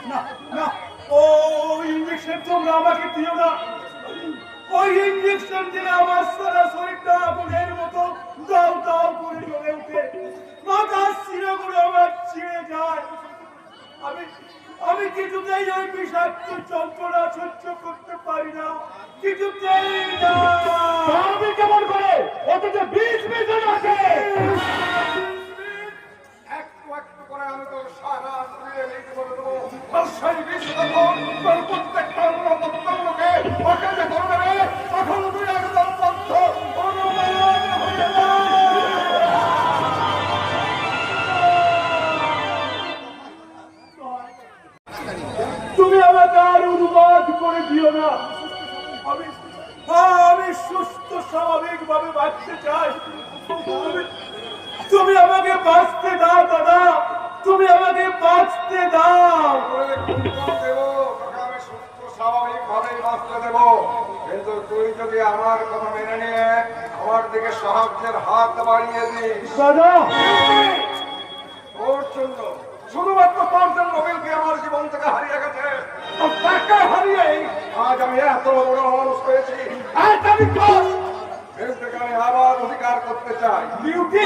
না না, ওই ইঞ্জেকশন তোমরা আমাকে দিও না। ওই ইঞ্জেকশন দিলে আমার সারা শরীরটা আগুনের মতো দাও দাও করে জ্বলে ওঠে, মাথার শিরাগুলো আমার ছিঁড়ে যায়। আমি আমি কিছুতেই ওই বিষাক্ত যন্ত্রণা সহ্য করতে পারি না, কিছুতেই না। আমি কেমন করে ওতে যে বিষ মিশন আছে, একটু একটু করে আমি তো সারা শরীরে লিখে বলে দেবো। আর সেই বিষ তখন তোর প্রত্যেকটা অঙ্গকে অকেজে করে দেবে, তখন তুই একদম বদ্ধ অনুমান হয়ে যাবে। তুমি আমাকে আর অনুবাদ করে দিও না। আমি সুস্থ স্বাভাবিক ভাবে বাঁচতে চাই। তুমি আমাকে বাঁচতে দাও দাদা, তুমি আমাকে বাঁচতে দাও। দেবো তোকে আমি সুস্থ স্বাভাবিক ভাবেই বাঁচতে দেবো, কিন্তু তুই যদি আমার কথা মেনে নিয়ে আমার দিকে সাহায্যের হাত বাড়িয়ে দিস। দাদা তোর জন্য, শুধুমাত্র তোর জন্য বিলকে আমার জীবন থেকে হারিয়ে গেছে। আর তাকে হারিয়েই আজ আমি এত বড় মানুষ হয়েছি। আজ আমি বিলকে আমি আবার অধিকার করতে চাই। বিউটি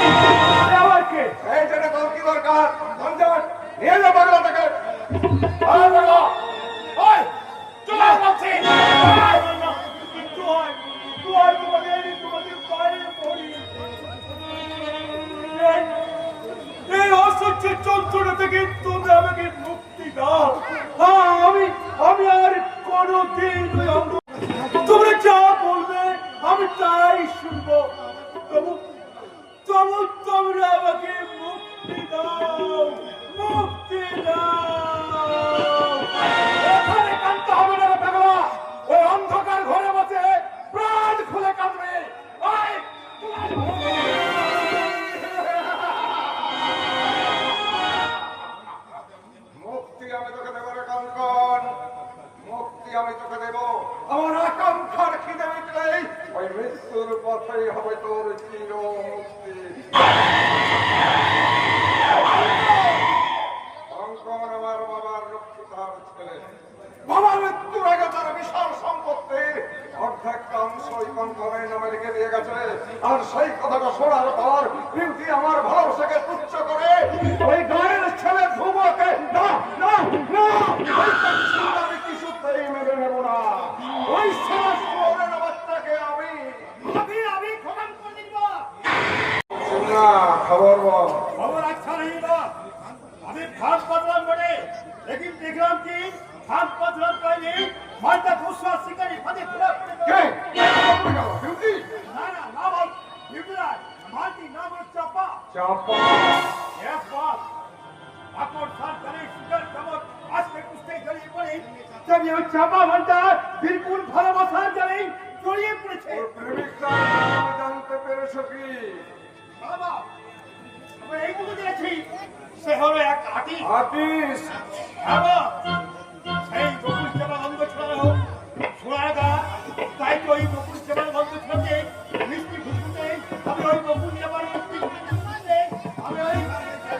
আবার কে? এই জন্য তোর কি দরকার? নিয়ে যা বাংলা থেকে। ওই চলে বলছি। এই অসহ্য যন্ত্রণা থেকে তুমি আমাকে মুক্তি দাও। আমি আর কোনোদিন তোমরা যা বলবে আমি তাই শুনবো। তবু তবু তোমরা আমাকে মুক্তি দাও, মুক্তি দাও। এখানে কাঁদতে হবে না পাগলা, ওই অন্ধকার ঘরে বসে প্রাণ খুলে কাঁদবে। ওই মুক্তি আমি তোকে দেবো রে কাঙ্কন, মুক্তি আমি তোকে দেব। আমার আকাঙ্ক্ষার খিদে মিটলেই ওই মৃত্যুর পথেই হবে তোর চির মুক্তি। কাঙ্কন আমার বাবার রক্ষিতার ছেলে। বাবার মৃত্যুর আগে তার বিশাল সম্পত্তির অর্ধেকটা অংশ ওই কাঙ্কনের নামে লিখে দিয়ে গেছে। আর সেই কথাটা শোনার পর বিউটি আমার ভালোবাসাকে তুচ্ছ করে ওই গায়ের ছেলে ধ্রুবকে না না না আমি কিছুতেই মেনে নেব না। ওই ছেলে শহরের বাচ্চাকে আমি খতম করে দিব। না খবর বল। খবর अच्छा नहीं बा, अभी खास बदलाव बने, लेकिन देखलाम कि खास बदलाव पहले मालटा दूसरा शिकारी फटे पूरा কে বিউটি ना ना ना बोल युवराज मालटी ना बोल चापा চাপা एक बात आपको साथ चले शिकार कमर आज के कुश्ते गली पड़े जब ये चापा बनता बिल्कुल ভালোবাসার জানে জড়িয়ে পড়েছে। ওর প্রেমিকটা জানতে পেরেছো কি? বাবা আমি এইটুকু দেখেছি সে হলো এক আটি আর্টিস্ট বাবা সেই বকুল সেবা বন্ধ ছড়ানো সোনাগা, তাই তো ওই বকুল সেবা বন্ধ ছড়াতে মিষ্টি খুশবুতে আমি ওই বকুল সেবার মিষ্টি খুশবুতে আমি ওই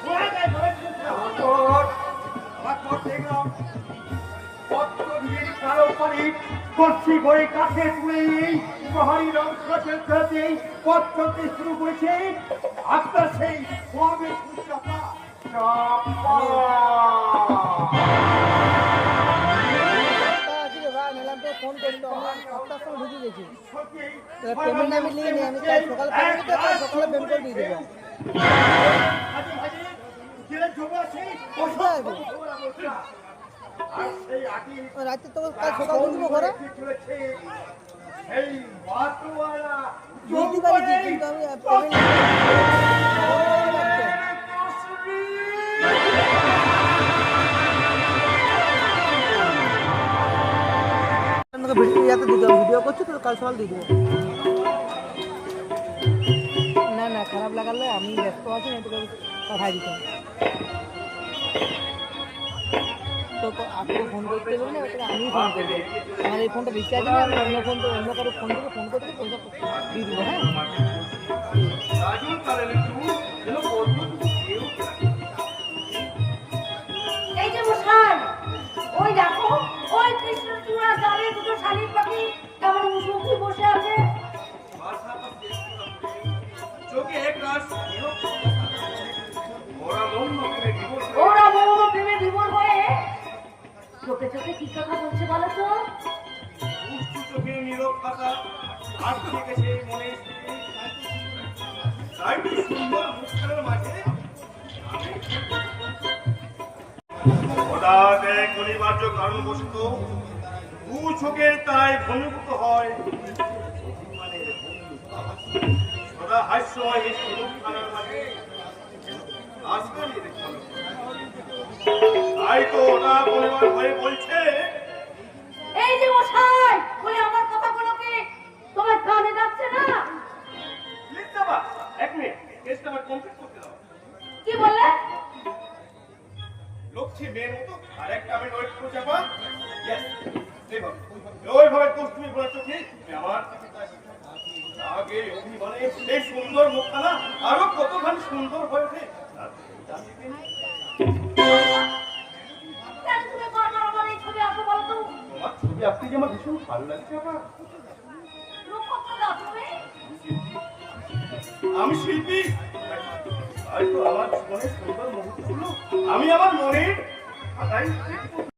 সোনাগায় ধরে তারপর দেখলাম পত্র দিয়ে কালো পানি কচ্ছি ভরে কাঠে তুলে পাহাড়ি রং খেলতে পথ চলতে শুরু করেছে। আপনার সেই মহাবীর চাপা চাপা ফোন করতো আমি 7টার সময় ঢুকে গেছি। পেমেন্ট আমি নিয়ে নিই, আমি কাল সকালে পেমেন্ট করতে কাল সকালে পেমেন্ট করে দিয়ে দেবো। রাতে তো কাল সকালে দেবো ঘরে দিতে পারি কিন্তু আমি ভিডিও করছি তো কাল সকাল দিয়ে দেবো। না না খারাপ লাগালে আমি ব্যস্ত আছি না তোকে পাঠাই দিতাম। তো আপনি ফোন করতে বললে ওটাকে আমি ফোন করবো। আমার এই ফোনটা রিচার্জ নেই, আমি অন্য ফোন অন্য কারো ফোন থেকে ফোন করতে পয়সা দিয়ে দেবো। হ্যাঁ এই যে মুস্কান ওরা মন প্রেমে বিভোর হয়ে ওরা বড় প্রেমে বিভোর হয়ে চোখে চোখে কি কথা বলছে বলো তো? দুষ্টু চোখে নীরব থাকা আর থেকে সে মনে তাই তো সুন্দর মুখখানের মাঝে হঠাৎ এক অনিবার্য কারণবশত দু চোখের তাই ভূমিভূত হয় সদা হাস্যময় মিষ্টি মুখখানার মাঝে আসবে তাই তো ওটা পরিবার হয়ে বলছে এই যে মশাই বলে আমার কথাগুলো কি তোমার কানে যাচ্ছে না? প্লিজ বাবা এক মিনিট কেসটা আমার কমপ্লিট করতে দাও কি বললে? লক্ষ্মী মেয়ের মতো আর একটা আমি ওয়েট করে যাবো ইয়েস ওইভাবে তুমি বলেছো কি আমার আগে অভিমানে এই সুন্দর মুখখানা আরো কতখানি সুন্দর হয়ে ওঠে কেন তুমি বারবার আমার এই ছবি আঁকো বলো তো? তোমার ছবি আঁকতে যে আমার ভীষণ ভালো লাগছে আমার রূপকথা দাও তুমি। আমি শিল্পী তাই তো আমার জীবনের সুন্দর মুহূর্তগুলো আমি আমার মনের খাতায়